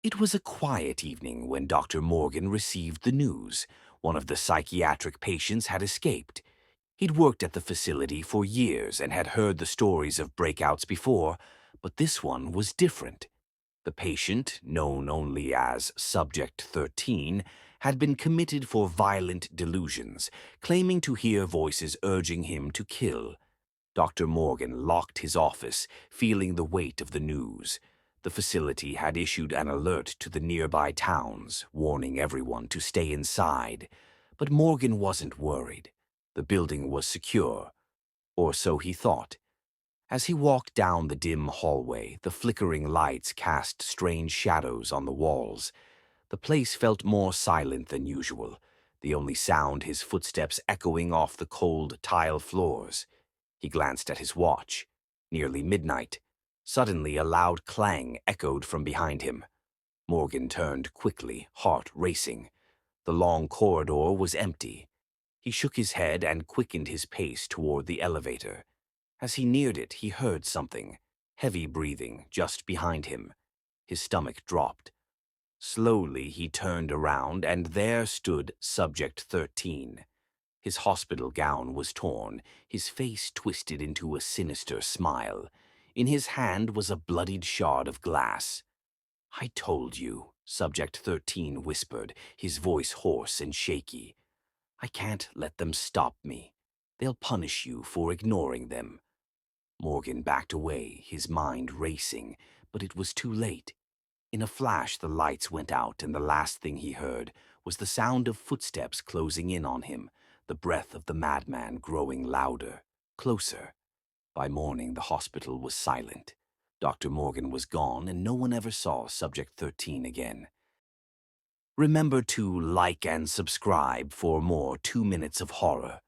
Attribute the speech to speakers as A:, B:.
A: It was a quiet evening when Dr. Morgan received the news. One of the psychiatric patients had escaped. He'd worked at the facility for years and had heard the stories of breakouts before, but this one was different. The patient, known only as Subject 13, had been committed for violent delusions, claiming to hear voices urging him to kill. Dr. Morgan locked his office, feeling the weight of the news. The facility had issued an alert to the nearby towns, warning everyone to stay inside. But Morgan wasn't worried. The building was secure, or so he thought. As he walked down the dim hallway, the flickering lights cast strange shadows on the walls. The place felt more silent than usual, the only sound his footsteps echoing off the cold tile floors. He glanced at his watch. Nearly midnight. Suddenly a loud clang echoed from behind him. Morgan turned quickly, heart racing. The long corridor was empty. He shook his head and quickened his pace toward the elevator. As he neared it, he heard something, heavy breathing, just behind him. His stomach dropped. Slowly he turned around, and there stood Subject 13. His hospital gown was torn, his face twisted into a sinister smile. In his hand was a bloodied shard of glass. "I told you," Subject 13 whispered, his voice hoarse and shaky. "I can't let them stop me. They'll punish you for ignoring them." Morgan backed away, his mind racing, but it was too late. In a flash, the lights went out, and the last thing he heard was the sound of footsteps closing in on him, the breath of the madman growing louder, closer. By morning, the hospital was silent. Dr. Morgan was gone, and no one ever saw Subject 13 again. Remember to like and subscribe for more 2 Minutes of Horror.